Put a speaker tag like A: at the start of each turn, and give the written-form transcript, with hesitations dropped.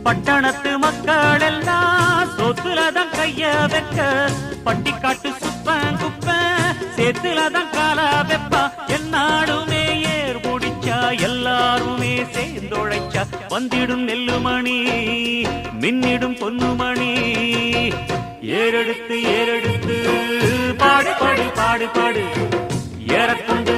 A: பட்டணத்து மக்கள் எல்லாம் சொத்துலதான் கைய வைக்க பட்டிக்காட்டு சுப்பன் குப்பன் சேத்துலதான் காலா வெப்பா என்னாடுமே ஏர் முடிச்சா எல்லாருமே சேர்ந்தொழைச்சா வந்திடும் நெல்லுமணி மின்னிடும் பொன்னுமணி ஏறெடுத்து ஏறெடுத்து பாடு பாடு பாடு பாடு ஏறக்கொண்டு